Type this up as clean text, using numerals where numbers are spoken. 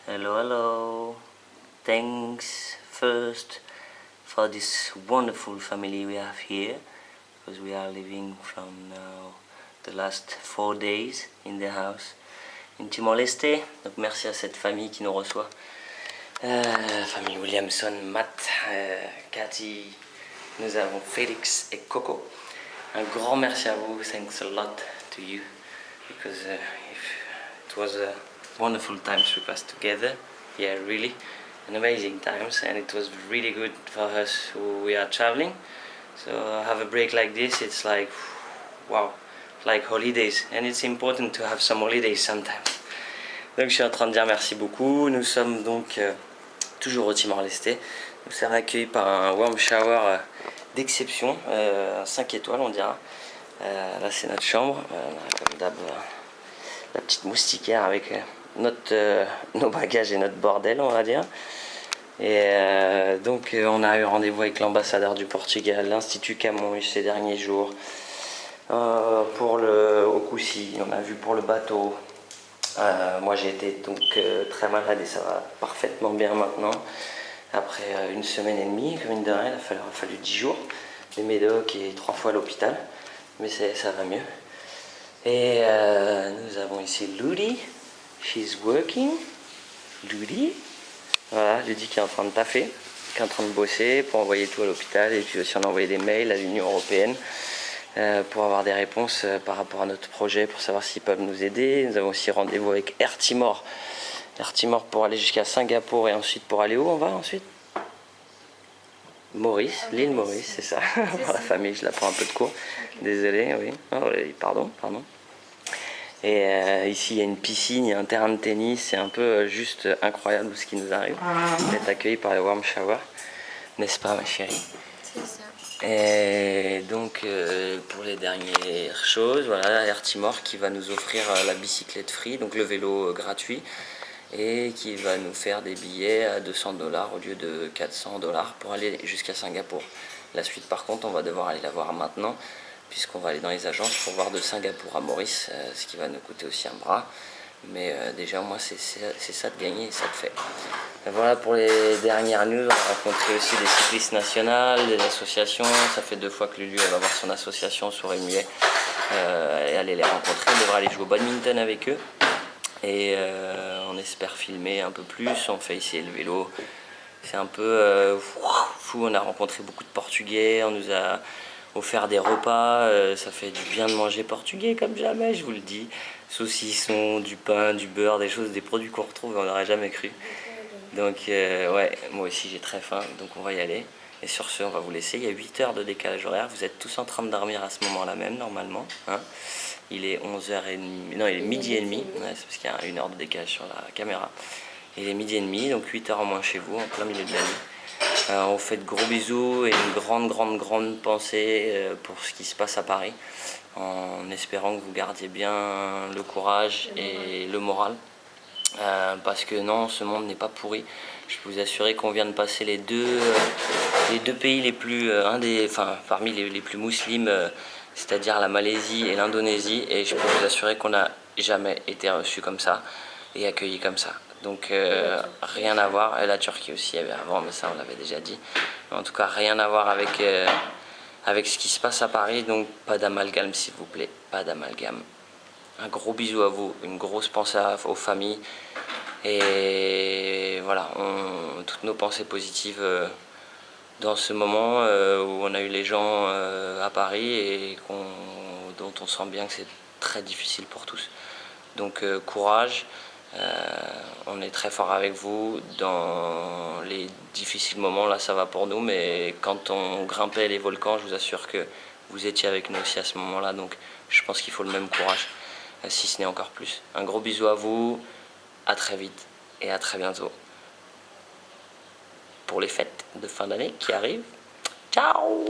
Hello, hello. Thanks first for this wonderful family we have here, because we are living from now the last 4 days in the house in Timor-Leste. Donc merci à cette famille qui nous reçoit. Famille Williamson, Matt, Cathy, nous avons Félix et Coco. Un grand merci à vous. Thanks a lot to you, because it was a wonderful times we passed together. Yeah, really an amazing times, and it was really good for us who we are traveling. So have a break like this, it's like wow, like holidays, and it's important to have some holidays sometimes. Donc je suis en train de dire merci beaucoup. Nous sommes donc toujours au Timor-Leste. Nous sommes accueillis par un warm shower d'exception, 5 étoiles on dira. Là c'est notre chambre, on a comme d'hab la petite moustiquaire avec nos bagages et notre bordel, on va dire. Et donc on a eu rendez-vous avec l'ambassadeur du Portugal, l'Institut Camões ces derniers jours, pour le Hokussi, on a vu pour le bateau. Moi j'ai été donc très malade et ça va parfaitement bien maintenant. Après une semaine et demie, comme une de rien, il a fallu 10 jours, des médocs et 3 fois à l'hôpital, mais ça va mieux. Et nous avons ici Ludi, she's working, Ludi, voilà, Ludi qui est en train de taffer, qui est en train de bosser pour envoyer tout à l'hôpital, et puis aussi on a envoyé des mails à l'Union Européenne pour avoir des réponses par rapport à notre projet, pour savoir s'ils peuvent nous aider. Nous avons aussi rendez-vous avec Air Timor pour aller jusqu'à Singapour, et ensuite pour aller où on va ensuite? Maurice, l'île Maurice, c'est ça. Pour la famille, je la prends un peu de court. Désolé, oui. Oh, pardon. Et ici, il y a une piscine, il y a un terrain de tennis. C'est un peu juste incroyable ce qui nous arrive d'être accueillis par le warm shower. N'est-ce pas, ma chérie? C'est ça. Et donc, pour les dernières choses, voilà, Air Timor qui va nous offrir la bicyclette free, donc le vélo gratuit, et qui va nous faire des billets à 200 $ au lieu de 400 $ pour aller jusqu'à Singapour. La suite, par contre, on va devoir aller la voir maintenant, puisqu'on va aller dans les agences pour voir de Singapour à Maurice, ce qui va nous coûter aussi un bras. Mais déjà, moi, c'est ça de gagner, et ça de fait. Et voilà pour les dernières news. On a rencontré aussi des cyclistes nationales, des associations. Ça fait 2 fois que Lulu va voir son association sur Remuet et aller les rencontrer. On devra aller jouer au badminton avec eux. Et on espère filmer un peu plus. On fait ici le vélo. C'est un peu fou. On a rencontré beaucoup de Portugais. On nous a offert des repas. Ça fait du bien de manger portugais comme jamais, je vous le dis. Saucissons, du pain, du beurre, des produits qu'on retrouve, on n'aurait jamais cru. Donc ouais, moi aussi j'ai très faim, donc on va y aller. Et sur ce, on va vous laisser. Il y a 8 heures de décalage horaire. Vous êtes tous en train de dormir à ce moment-là même, normalement. Hein, il est 11h30. Non, il est midi et demi. Ouais, c'est parce qu'il y a 1 heure de décalage sur la caméra. Il est midi et demi, donc 8 heures en moins chez vous, en plein milieu de la nuit. On vous fait de gros bisous et une grande pensée pour ce qui se passe à Paris, en espérant que vous gardiez bien le courage et le moral. Parce que non, ce monde n'est pas pourri. Je peux vous assurer qu'on vient de passer les deux pays les plus, parmi les plus musulmans, c'est-à-dire la Malaisie et l'Indonésie, et je peux vous assurer qu'on n'a jamais été reçu comme ça et accueilli comme ça. Donc rien à voir, et la Turquie aussi, avant, mais ça on l'avait déjà dit. Mais en tout cas, rien à voir avec ce qui se passe à Paris, donc pas d'amalgame s'il vous plaît, pas d'amalgame. Un gros bisou à vous, une grosse pensée aux familles, et voilà, toutes nos pensées positives dans ce moment où on a eu les gens à Paris et dont on sent bien que c'est très difficile pour tous. Donc courage, on est très fort avec vous dans les difficiles moments, là ça va pour nous, mais quand on grimpait les volcans, je vous assure que vous étiez avec nous aussi à ce moment-là, donc je pense qu'il faut le même courage, si ce n'est encore plus. Un gros bisou à vous, à très vite et à très bientôt pour les fêtes de fin d'année qui arrivent. Ciao!